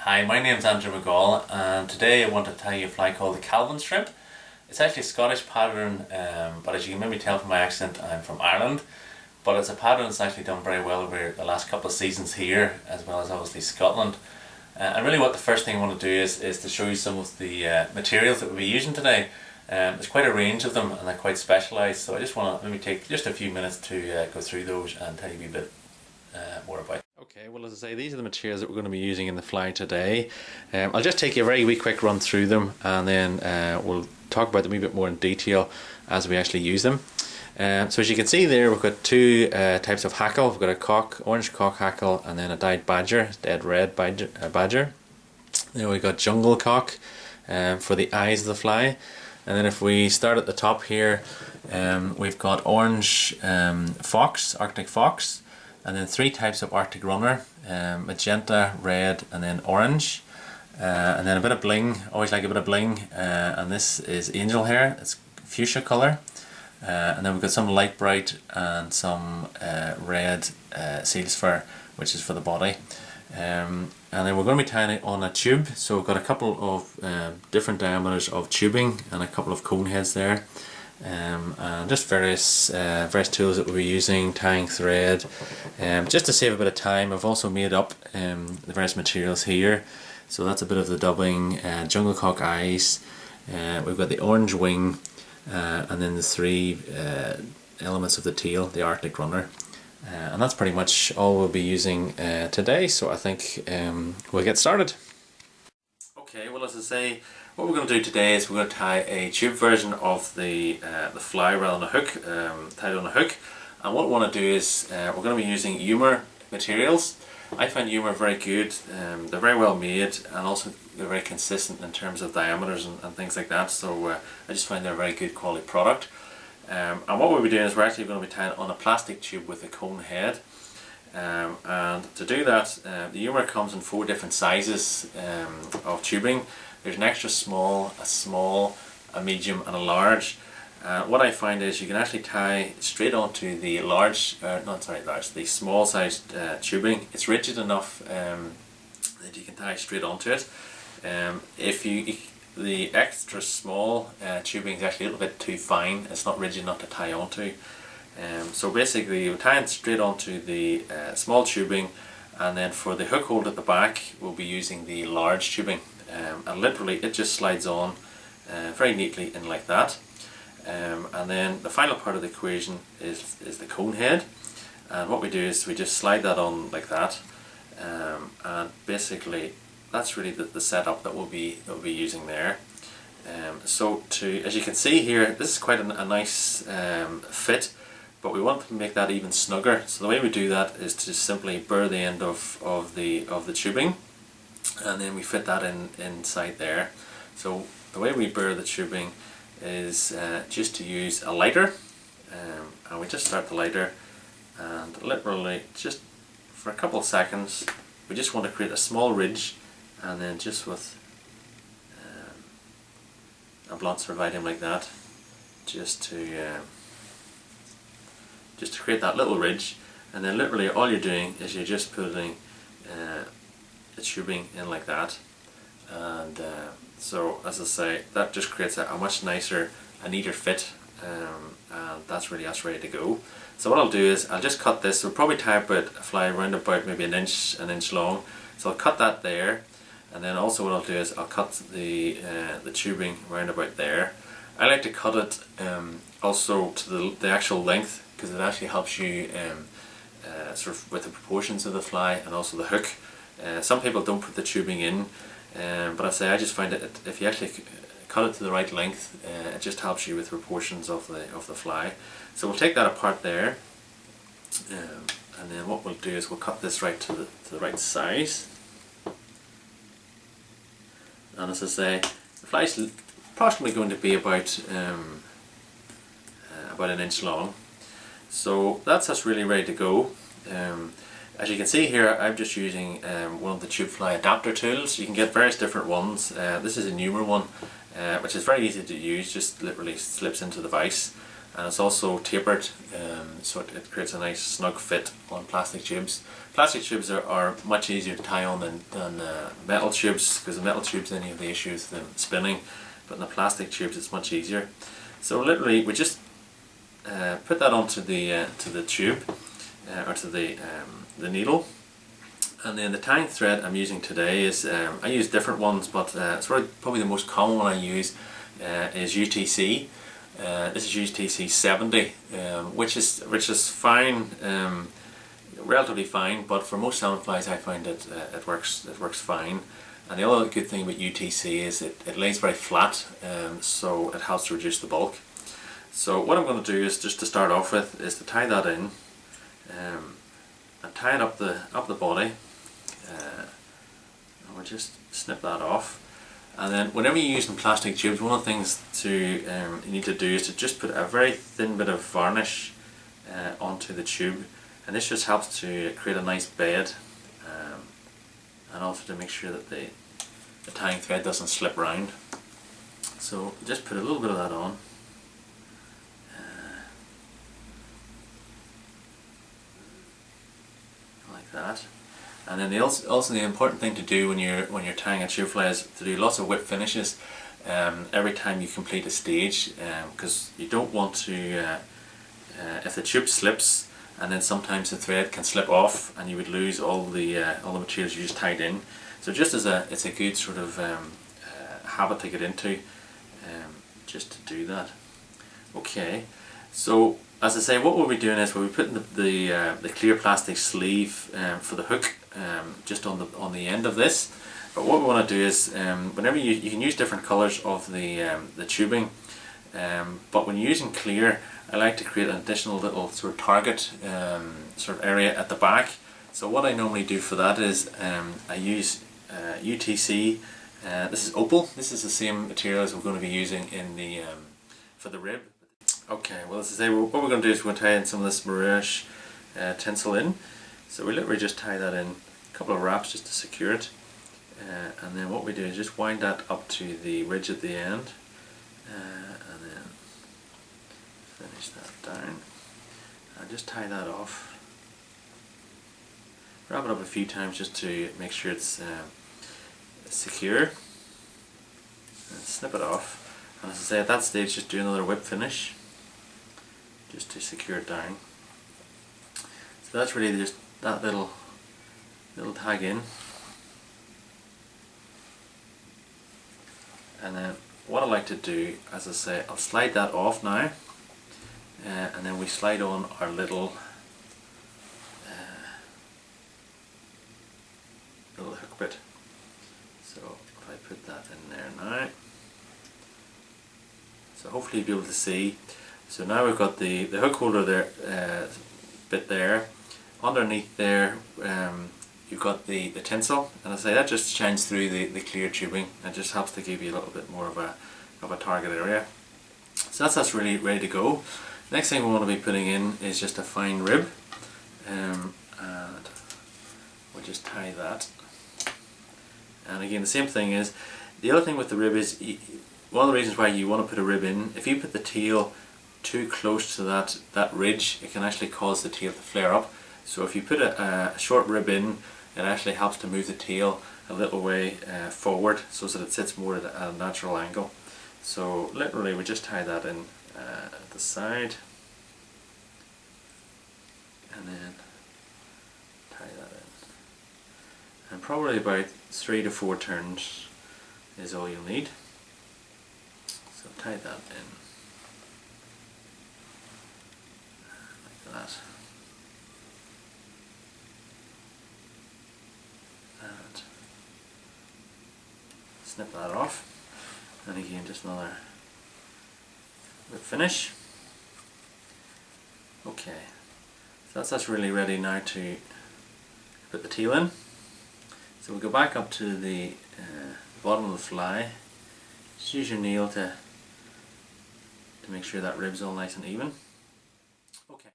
Hi, my name's Andrew McGall, and today I want to tell you a fly called the Calvin shrimp. It's actually a Scottish pattern, but as you can maybe tell from my accent, I'm from Ireland. But it's a pattern that's actually done very well over the last couple of seasons here, as well as obviously Scotland. And really what the first thing I want to do is to show you some of the materials that we'll be using today. There's quite a range of them and they're quite specialised, so I just want to maybe take just a few minutes to go through those and tell you a wee bit more about it. Okay, well, as I say, these are the materials that we're going to be using in the fly today. I'll just take you a very quick run through them, and then we'll talk about them a wee bit more in detail as we actually use them. So as you can see there, we've got two types of hackle. We've got a orange cock hackle and then a dyed badger, dead red badger. Then we've got jungle cock for the eyes of the fly. And then if we start at the top here, we've got orange fox, Arctic fox. And then three types of Arctic runner, magenta, red, and then orange. And then a bit of bling, always like a bit of bling, and this is angel hair, it's fuchsia colour. And then we've got some light bright and some red seal's fur, which is for the body. And then we're going to be tying it on a tube, so we've got a couple of different diameters of tubing and a couple of cone heads there. And just various tools that we'll be using, tying thread, just to save a bit of time. I've also made up the various materials here, so that's a bit of the dubbing, jungle cock eyes, we've got the orange wing, and then the three elements of the tail, the Arctic runner, and that's pretty much all we'll be using today, so I think we'll get started. Okay, well, as I say, what we're going to do today is we're going to tie a tube version of the fly rather than a hook, tied on a hook. And what we want to do is we're going to be using Eumer materials. I find Eumer very good. They're very well made, and also they're very consistent in terms of diameters and things like that. So I just find they're a very good quality product. And what we'll be doing is we're actually going to be tying on a plastic tube with a cone head. And to do that, the Eumer comes in 4 different sizes of tubing. There's an extra small, a small, a medium and a large. What I find is you can actually tie straight onto the the small sized tubing. It's rigid enough that you can tie straight onto it. The extra small tubing is actually a little bit too fine, it's not rigid enough to tie onto. So basically you're tying straight onto the small tubing, and then for the hook hold at the back we'll be using the large tubing. And literally it just slides on very neatly in like that. And then the final part of the equation is the cone head, and what we do is we just slide that on like that, and basically that's really the setup that we'll be using there. So as you can see here, this is quite a nice fit, but we want to make that even snugger. So the way we do that is to just simply burr the end of the tubing, and then we fit that inside there. So the way we burr the tubing is just to use a lighter, and we just start the lighter, and literally just for a couple of seconds we just want to create a small ridge, and then just with a blunt servadium like that, just to create that little ridge, and then literally all you're doing is you're just putting the tubing in like that, and so as I say, that just creates a much nicer, a neater fit, and that's ready to go. So what I'll do is I'll just cut this. We'll probably tie a fly around about maybe an inch long, so I'll cut that there, and then also what I'll do is I'll cut the tubing around about there. I like to cut it also to the actual length, because it actually helps you sort of with the proportions of the fly and also the hook. Some people don't put the tubing in, but I just find that if you actually cut it to the right length, it just helps you with the proportions of the fly. So we'll take that apart there, and then what we'll do is we'll cut this right to the right size. And as I say, the fly is approximately going to be about an inch long. So that's us really ready to go. As you can see here, I'm just using one of the tube fly adapter tools. You can get various different ones. This is a Eumer one, which is very easy to use, just literally slips into the vise. and it's also tapered, so it creates a nice snug fit on plastic tubes. Plastic tubes are much easier to tie on than metal tubes, because the metal tubes then you have the issues with them spinning, but in the plastic tubes it's much easier. So literally we just put that onto the tube, or to the needle, and then the tying thread I'm using today is, I use different ones, but it's probably the most common one I use is UTC. This is UTC 70, which is fine, relatively fine, but for most salmon flies I find that it works fine. And the other good thing about UTC is it lays very flat, so it helps to reduce the bulk. So what I'm going to do is, just to start off with, is to tie that in, and tie it up the body, and we'll just snip that off. And then whenever you're using plastic tubes, one of the things you need to do is to just put a very thin bit of varnish onto the tube, and this just helps to create a nice bed, and also to make sure that the tying thread doesn't slip round. So just put a little bit of that on. Like that. And then also the important thing to do when you're tying a tube fly is to do lots of whip finishes every time you complete a stage, because you don't want to, if the tube slips, and then sometimes the thread can slip off and you would lose all the materials you just tied in. So just as it's a good sort of habit to get into, just to do that. Okay, so as I say, what we'll be doing is we'll be putting the clear plastic sleeve for the hook just on the end of this. But what we want to do is, whenever you can use different colours of the tubing, but when you're using clear, I like to create an additional little sort of target sort of area at the back. So what I normally do for that is I use UTC. This is opal. This is the same material as we're going to be using in the for the rib. Okay, well, as I say, what we're going to do is we're going to tie in some of this mirage tinsel in. So we literally just tie that in a couple of wraps just to secure it, and then what we do is just wind that up to the ridge at the end, and then finish that down and just tie that off. Wrap it up a few times just to make sure it's secure, and snip it off. And as I say, at that stage just do another whip finish just to secure it down. So that's really just that little tag in. And then what I like to do, as I say, I'll slide that off now, and then we slide on our little hook bit. So if I put that in there now, so hopefully you'll be able to see. So now we've got the hook holder there, bit there. Underneath there, you've got the tinsel, and I say that just shines through the clear tubing. It just helps to give you a little bit more of a target area. So that's really ready to go. Next thing we want to be putting in is just a fine rib, and we'll just tie that. And again, the same thing is, the other thing with the rib is, one of the reasons why you want to put a rib in, if you put the tail too close to that ridge, it can actually cause the tail to flare up. So if you put a short rib in, it actually helps to move the tail a little way forward, so that it sits more at a natural angle. So literally we just tie that in at the side, and then tie that in. And probably about 3 to 4 turns is all you'll need. So tie that in like that. And snip that off. And again, just another whip finish. Okay, so that's really ready now to put the tail in. So we'll go back up to the bottom of the fly. Just use your nail to make sure that rib's all nice and even. Okay.